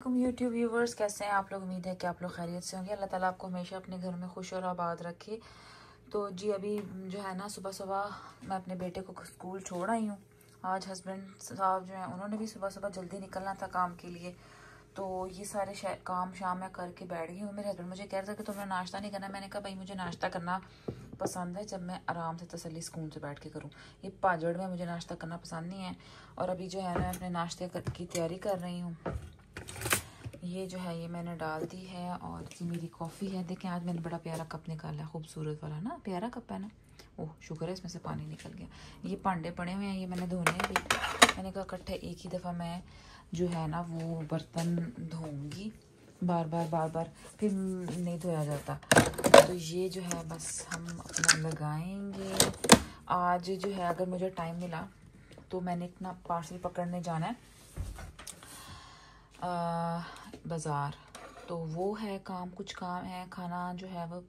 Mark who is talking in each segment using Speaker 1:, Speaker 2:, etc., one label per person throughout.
Speaker 1: YouTube viewers, कैसे हैं आप लोग। उम्मीद है कि आप लोग खैरियत से होंगे। अल्लाह ताला आपको हमेशा अपने घर में खुश और आबाद रखे। तो जी अभी जो है ना, सुबह सुबह मैं अपने बेटे को स्कूल छोड़ आई हूँ। आज हस्बैंड साहब जो हैं उन्होंने भी सुबह सुबह जल्दी निकलना था काम के लिए। तो ये सारे काम शाम मैं करके बैठ गई हूँ। मेरे हस्बैंड मुझे कह रहे थे कि तुमने नाश्ता नहीं करना। मैंने कहा भाई मुझे नाश्ता करना पसंद है जब मैं आराम से तसल्ली सुकून से बैठ के करूँ। ये पाजड़ में मुझे नाश्ता करना पसंद नहीं है। और अभी जो है मैं अपने नाश्ते की तैयारी कर रही हूँ। ये जो है ये मैंने डाल दी है और ये मेरी कॉफ़ी है। देखें आज मैंने बड़ा प्यारा कप निकाला है, खूबसूरत वाला ना, प्यारा कप है ना। ओह शुक्र है इसमें से पानी निकल गया। ये भांडे पड़े हुए हैं, ये मैंने धोने भी। मैंने कहा इकट्ठे एक ही दफ़ा मैं जो है ना वो बर्तन धोऊंगी, बार बार फिर नहीं धोया जाता। तो ये जो है बस हम अपना लगाएंगे। आज जो है अगर मुझे टाइम मिला तो मैंने इतना पार्सल पकड़ने जाना है बाज़ार। तो वो है काम, कुछ काम है। खाना जो है वो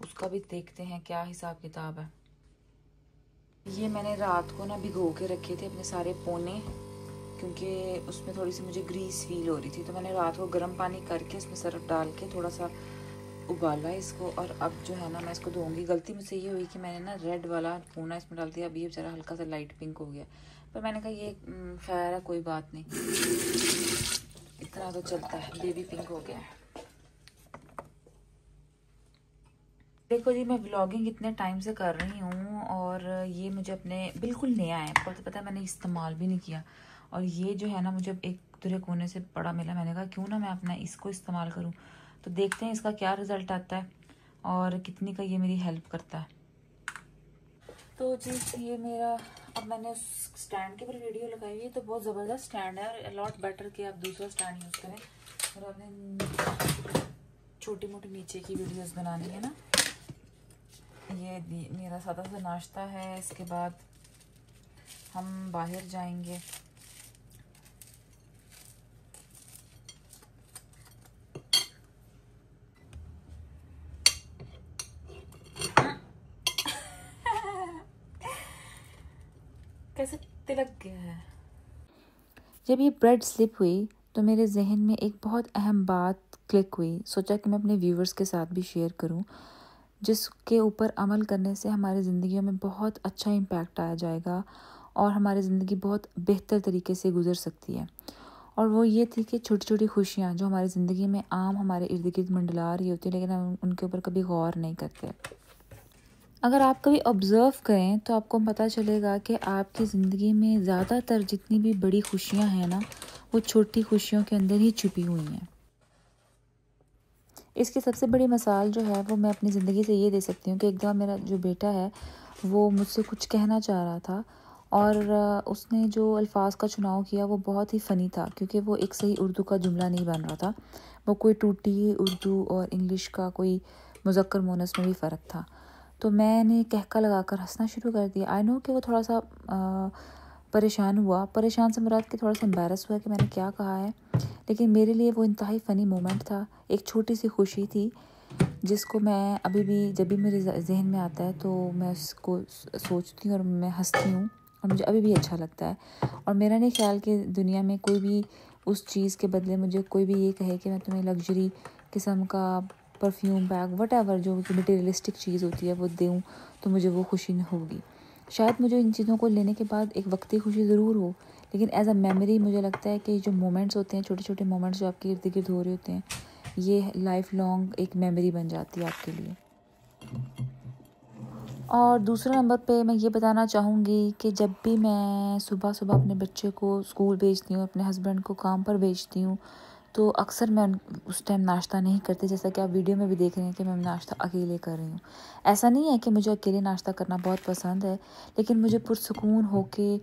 Speaker 1: उसका भी देखते हैं क्या हिसाब किताब है। ये मैंने रात को ना भिगो के रखे थे अपने सारे पोने, क्योंकि उसमें थोड़ी सी मुझे ग्रीस फील हो रही थी। तो मैंने रात को गर्म पानी करके इसमें सर्फ डाल के थोड़ा सा उबाला इसको। और अब जो है ना मैं इसको धोऊंगी। गलती मुझसे ये हुई कि मैंने ना रेड वाला पूना इसमें डाल दिया। अब ये बेचारा हल्का सा लाइट पिंक हो गया, पर मैंने कहा ये खैर है, कोई बात नहीं, इतना तो चलता है। बेबी पिंक हो गया है। देखो जी, मैं व्लॉगिंग इतने टाइम से कर रही हूँ और ये मुझे अपने बिल्कुल नया है, पता है मैंने इस्तेमाल भी नहीं किया। और ये जो है ना मुझे एक दूसरे कोने से बड़ा मिला। मैंने कहा क्यों ना मैं अपना इसको इस्तेमाल करूँ। तो देखते हैं इसका क्या रिज़ल्ट आता है और कितनी का ये मेरी हेल्प करता है। तो जी ये मेरा, अब मैंने उस स्टैंड के ऊपर वीडियो लगाई हुई है। तो बहुत ज़बरदस्त स्टैंड है और अलॉट बेटर कि आप दूसरा स्टैंड यूज़ करें। और आपने छोटी मोटी नीचे की वीडियोस बनानी है ना। ये मेरा सादा सा नाश्ता है। इसके बाद हम बाहर जाएंगे। कैसे तिलक गया है। जब ये ब्रेड स्लिप हुई तो मेरे जहन में एक बहुत अहम बात क्लिक हुई। सोचा कि मैं अपने व्यूवर्स के साथ भी शेयर करूं, जिसके ऊपर अमल करने से हमारी ज़िंदगियों में बहुत अच्छा इम्पैक्ट आ जाएगा और हमारी ज़िंदगी बहुत बेहतर तरीके से गुजर सकती है। और वो ये थी कि छोटी छोटी खुशियाँ जो हमारी ज़िंदगी में आम हमारे इर्द गिर्द मंडला रही होती है, लेकिन हम उनके ऊपर कभी गौर नहीं करते। अगर आप कभी ऑब्ज़र्व करें तो आपको पता चलेगा कि आपकी ज़िंदगी में ज़्यादातर जितनी भी बड़ी खुशियाँ हैं ना, वो छोटी खुशियों के अंदर ही छुपी हुई हैं। इसकी सबसे बड़ी मिसाल जो है वो मैं अपनी ज़िंदगी से ये दे सकती हूँ कि एक दफ़ा मेरा जो बेटा है वो मुझसे कुछ कहना चाह रहा था और उसने जो अल्फाज का चुनाव किया वो बहुत ही फ़नी था, क्योंकि वो एक सही उर्दू का जुमला नहीं बन रहा था। वो कोई टूटी उर्दू और इंग्लिश का कोई मुज़क्कर मुअन्नस में भी फ़र्क था। तो मैंने कहका लगाकर हंसना शुरू कर दिया। आई नो कि वो थोड़ा सा परेशान हुआ। परेशान से मुराद के थोड़ा सा एम्बैरस हुआ कि मैंने क्या कहा है, लेकिन मेरे लिए वो इंतहाई फ़नी मोमेंट था। एक छोटी सी खुशी थी जिसको मैं अभी भी जब भी मेरे जहन में आता है तो मैं उसको सोचती हूँ और मैं हंसती हूँ और मुझे अभी भी अच्छा लगता है। और मेरा नहीं ख्याल कि दुनिया में कोई भी उस चीज़ के बदले मुझे कोई भी ये कहे कि मैं तुम्हें लग्जरी किस्म का परफ्यूम बैग वट एवर जो मटेरियलिस्टिक चीज़ होती है वो दूँ तो मुझे वो खुशी नहीं होगी। शायद मुझे इन चीज़ों को लेने के बाद एक वक्ती खुशी ज़रूर हो, लेकिन एज अ मेमोरी मुझे लगता है कि जो मोमेंट्स होते हैं, छोटे छोटे मोमेंट्स जो आपके इर्द गिर्द हो रहे होते हैं, ये लाइफ लॉन्ग एक मेमोरी बन जाती है आपके लिए। और दूसरे नंबर पे मैं ये बताना चाहूँगी कि जब भी मैं सुबह सुबह अपने बच्चे को स्कूल भेजती हूँ, अपने हस्बैंड को काम पर भेजती हूँ, तो अक्सर मैं उस टाइम नाश्ता नहीं करती। जैसा कि आप वीडियो में भी देख रहे हैं कि मैं नाश्ता अकेले कर रही हूँ। ऐसा नहीं है कि मुझे अकेले नाश्ता करना बहुत पसंद है, लेकिन मुझे पुरसुकून होके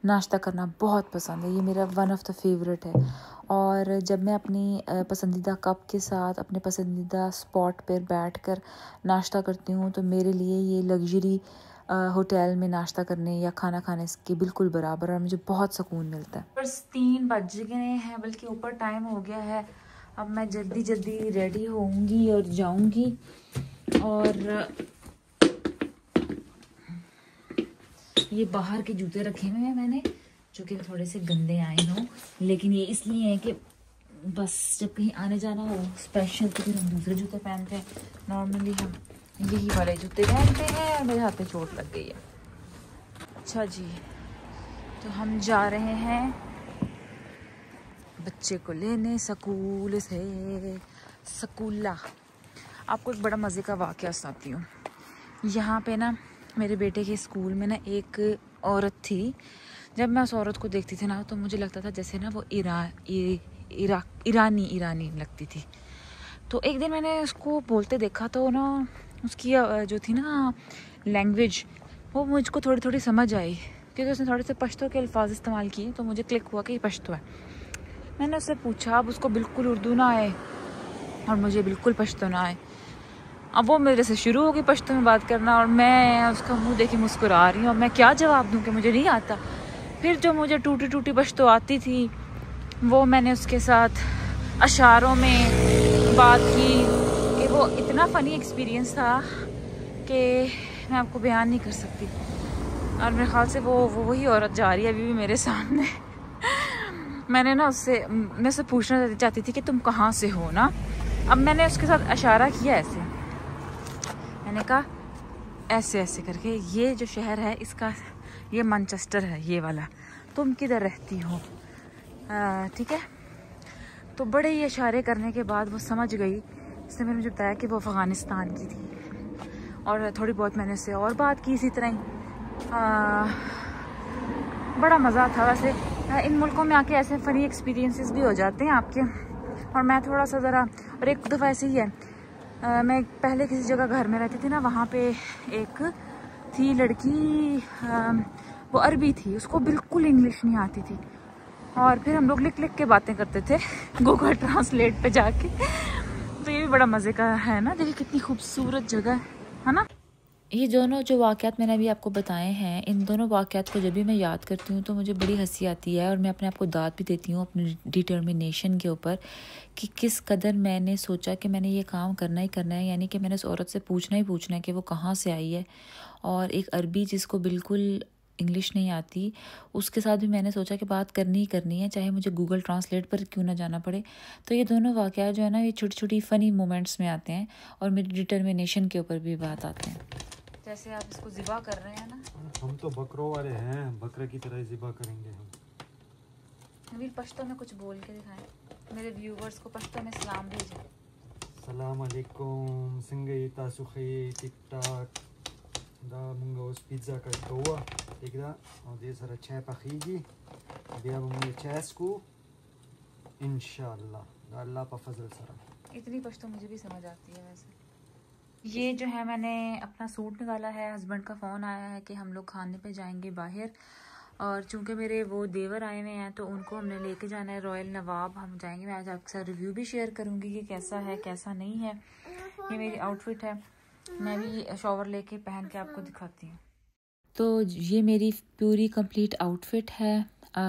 Speaker 1: नाश्ता करना बहुत पसंद है। ये मेरा वन ऑफ़ द फेवरेट है। और जब मैं अपनी पसंदीदा कप के साथ अपने पसंदीदा स्पॉट पर बैठकर नाश्ता करती हूँ तो मेरे लिए ये लग्जरी होटल में नाश्ता करने या खाना खाने के बिल्कुल बराबर और मुझे बहुत सुकून मिलता है। बस 3 बज गए हैं, बल्कि ऊपर टाइम हो गया है। अब मैं जल्दी जल्दी रेडी होऊंगी और जाऊंगी। और ये बाहर के जूते रखे हुए हैं मैंने, जो कि थोड़े से गंदे आए हों, लेकिन ये इसलिए है कि बस जब कहीं आने जाना हो स्पेशल तो फिर हम दूसरे जूते पहनते हैं। नॉर्मली हम यही वाले जूते पहनते हैं और मेरे हाथ पे चोट लग गई है। अच्छा जी, तो हम जा रहे हैं बच्चे को लेने स्कूल से। स्कूला आपको एक बड़ा मज़े का वाक़या सुनाती हूँ। यहाँ पे ना मेरे बेटे के स्कूल में ना एक औरत थी। जब मैं उस औरत को देखती थी ना तो मुझे लगता था जैसे ना वो ईरानी लगती थी। तो एक दिन मैंने उसको बोलते देखा तो ना उसकी जो थी ना लैंग्वेज वो मुझको थोड़ी थोड़ी समझ आई, क्योंकि उसने थोड़े से पश्तो के अल्फाज इस्तेमाल किए तो मुझे क्लिक हुआ कि ये पश्तो है। मैंने उससे पूछा, अब उसको बिल्कुल उर्दू ना आए और मुझे बिल्कुल पश्तो ना आए। अब वो मेरे से शुरू हो गई पश्तो में बात करना और मैं उसका मुंह देख के मुस्कुरा रही हूँ। अब मैं क्या जवाब दूँ कि मुझे नहीं आता। फिर जो मुझे टूटी टूटी पश्तो आती थी वो मैंने उसके साथ अशारों में बात की कि वो इतना फ़नी एक्सपीरियंस था कि मैं आपको बयान नहीं कर सकती। और मेरे ख्याल से वो वही औरत जा रही है अभी भी मेरे सामने। मैं उससे पूछना चाहती थी कि तुम कहाँ से हो ना। अब मैंने उसके साथ इशारा किया ऐसे, मैंने कहा ऐसे ऐसे करके, ये जो शहर है इसका ये मैनचेस्टर है ये वाला, तुम किधर रहती हो, ठीक है। तो बड़े ही इशारे करने के बाद वो समझ गई। उसने मुझे बताया कि वो अफ़गानिस्तान की थी और थोड़ी बहुत मैंने उससे और बात की इसी तरह ही। बड़ा मज़ा था वैसे। इन मुल्कों में आके ऐसे फ़नी एक्सपीरियंसेस भी हो जाते हैं आपके। और मैं थोड़ा सा ज़रा, और एक दफ़ा ऐसे ही है, मैं पहले किसी जगह घर में रहती थी ना, वहाँ पे एक थी लड़की, वो अरबी थी, उसको बिल्कुल इंग्लिश नहीं आती थी और फिर हम लोग लिख लिख के बातें करते थे गूगल ट्रांसलेट पे जाके। तो ये भी बड़ा मज़े का है ना। देखिए कितनी खूबसूरत जगह है ना। ये दोनों जो वाक़यात मैंने अभी आपको बताए हैं, इन दोनों वाक़यात को जब भी मैं याद करती हूँ तो मुझे बड़ी हंसी आती है और मैं अपने आप को दाद भी देती हूँ अपनी डिटर्मिनेशन के ऊपर कि किस कदर मैंने सोचा कि मैंने ये काम करना ही करना है। यानी कि मैंने उस औरत से पूछना ही पूछना है कि वो कहाँ से आई है। और एक अरबी जिसको बिल्कुल इंग्लिश नहीं आती, उसके साथ भी मैंने सोचा कि बात करनी ही करनी है, चाहे मुझे गूगल ट्रांसलेट पर क्यों ना जाना पड़े। तो ये दोनों वाक़यात जो है ना, ये छोटी छोटी फ़नी मोमेंट्स में आते हैं और मेरी डिटर्मिनेशन के ऊपर भी बात आते हैं। जैसे आप इसको ज़िबा कर रहे हैं ना,
Speaker 2: हम तो बकरों वाले हैं, बकरे की तरह ज़िबा करेंगे हम।
Speaker 1: नवील पश्तो में कुछ बोल के दिखाएं, मेरे व्यूवर्स को पश्तो में सलाम भेजें।
Speaker 2: सलाम अलैकुम, सिंगे तासुखे टिक टाक दा मुंगा उस पिज़्ज़ा का गवा एक दा और दे सारा चाय पखीगी बिया मुंगे चायस्कू इंशाल्लाह अल्लाह पा फजल सरा।
Speaker 1: इतनी पश्तो मुझे भी समझ आती है वैसे। ये जो है मैंने अपना सूट निकाला है, हस्बैंड का फ़ोन आया है कि हम लोग खाने पे जाएंगे बाहर, और चूंकि मेरे वो देवर आए हुए हैं तो उनको हमने लेके जाना है रॉयल नवाब। हम जाएंगे, मैं आज आपके साथ रिव्यू भी शेयर करूंगी कि कैसा है कैसा नहीं है। ये मेरी आउटफिट है, मैं भी शॉवर लेके पहन के आपको दिखाती हूँ। तो ये मेरी पूरी कंप्लीट आउटफिट है।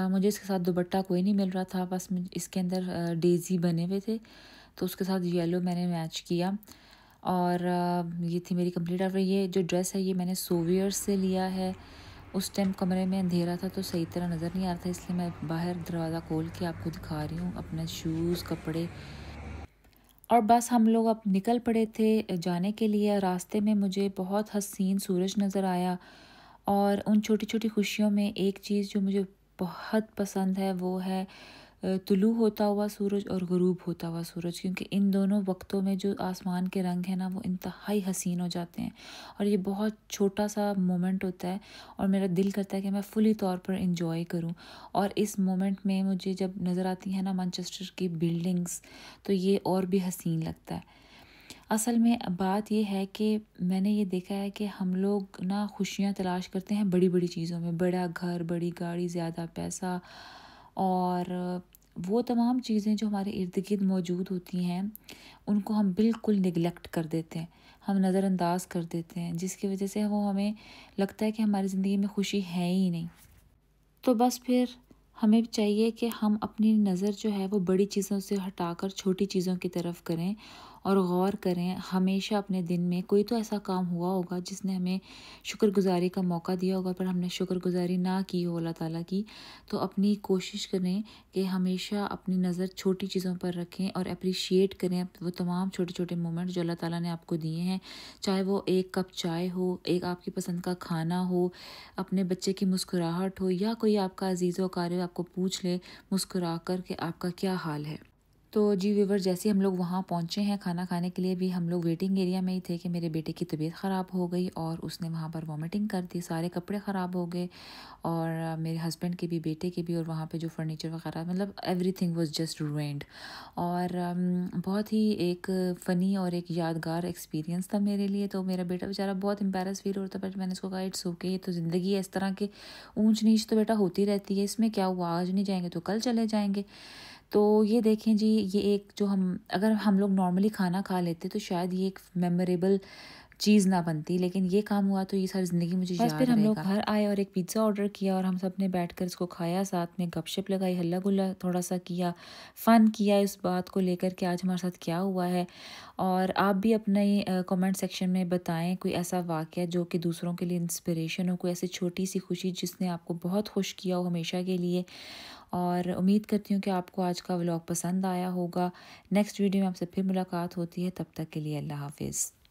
Speaker 1: मुझे इसके साथ दुपट्टा कोई नहीं मिल रहा था, बस इसके अंदर डेज़ी बने हुए थे तो उसके साथ येलो मैंने मैच किया। और ये थी मेरी कंप्लीट आउटफिट। ये जो ड्रेस है ये मैंने सोवियर से लिया है। उस टाइम कमरे में अंधेरा था तो सही तरह नज़र नहीं आ रहा था, इसलिए मैं बाहर दरवाज़ा खोल के आपको दिखा रही हूँ अपने शूज़ कपड़े। और बस हम लोग अब निकल पड़े थे जाने के लिए। रास्ते में मुझे बहुत हसीन सूरज नज़र आया और उन छोटी छोटी खुशियों में एक चीज़ जो मुझे बहुत पसंद है वो है तुलू होता हुआ सूरज और ग़ुरूब होता हुआ सूरज, क्योंकि इन दोनों वक्तों में जो आसमान के रंग हैं ना वो इंतहाई हसीन हो जाते हैं और ये बहुत छोटा सा मोमेंट होता है और मेरा दिल करता है कि मैं फुली तौर पर इंजॉय करूं। और इस मोमेंट में मुझे जब नज़र आती हैं ना मैनचेस्टर की बिल्डिंग्स तो ये और भी हसीन लगता है। असल में बात ये है कि मैंने ये देखा है कि हम लोग ना खुशियाँ तलाश करते हैं बड़ी बड़ी चीज़ों में, बड़ा घर, बड़ी गाड़ी, ज़्यादा पैसा और वो तमाम चीज़ें जो हमारे इर्द गिर्द मौजूद होती हैं उनको हम बिल्कुल निगलेक्ट कर देते हैं, हम नज़रअंदाज कर देते हैं, जिसकी वजह से वो हमें लगता है कि हमारी ज़िंदगी में खुशी है ही नहीं। तो बस फिर हमें चाहिए कि हम अपनी नज़र जो है वो बड़ी चीज़ों से हटाकर छोटी चीज़ों की तरफ करें और गौर करें, हमेशा अपने दिन में कोई तो ऐसा काम हुआ होगा जिसने हमें शुक्रगुज़ारी का मौका दिया होगा, पर हमने शुक्रगुज़ारी ना की हो अल्लाह ताला की। तो अपनी कोशिश करें कि हमेशा अपनी नज़र छोटी चीज़ों पर रखें और एप्रिशिएट करें वो तमाम छोटे-छोटे मोमेंट जो अल्लाह ताला ने आपको दिए हैं। चाहे वो एक कप चाय हो, एक आपकी पसंद का खाना हो, अपने बच्चे की मुस्कुराहट हो, या कोई आपका अज़ीज़ व क़रीब आपको पूछ ले मुस्कुरा कर के आपका क्या हाल है। तो जी व्यूवर, जैसे हम लोग वहाँ पहुँचे हैं खाना खाने के लिए, भी हम लोग वेटिंग एरिया में ही थे कि मेरे बेटे की तबीयत ख़राब हो गई और उसने वहाँ पर वॉमिटिंग कर दी, सारे कपड़े ख़राब हो गए और मेरे हस्बैंड के भी, बेटे के भी, और वहाँ पे जो फर्नीचर वगैरह, मतलब एवरीथिंग वाज जस्ट रूइंड। और बहुत ही एक फ़नी और एक यादगार एक्सपीरियंस था मेरे लिए। तो मेरा बेटा बेचारा बहुत एम्बैरस फील हो रहा था, बट मैंने उसको कहा इट्स ओके, ये तो ज़िंदगी है, इस तरह के ऊंच नीच तो बेटा होती रहती है, इसमें क्या हुआ, आज नहीं जाएंगे तो कल चले जाएंगे। तो ये देखें जी, ये एक जो हम, अगर हम लोग नॉर्मली खाना खा लेते तो शायद ये एक मेमोरेबल चीज़ ना बनती, लेकिन ये काम हुआ तो ये सारी ज़िंदगी मुझे बस याद फिर हम लोग रहेगा। घर आए और एक पिज़्ज़ा ऑर्डर किया और हम सब ने बैठकर इसको खाया, साथ में गपशप लगाई, हल्ला गुल्ला थोड़ा सा किया, फ़न किया इस बात को लेकर कि आज हमारे साथ क्या हुआ है। और आप भी अपने कमेंट सेक्शन में बताएं कोई ऐसा वाक़या जो कि दूसरों के लिए इंस्पिरेशन हो, कोई ऐसी छोटी सी खुशी जिसने आपको बहुत खुश किया हो हमेशा के लिए। और उम्मीद करती हूँ कि आपको आज का व्लॉग पसंद आया होगा। नेक्स्ट वीडियो में आपसे फिर मुलाकात होती है, तब तक के लिए अल्लाह हाफ़िज़।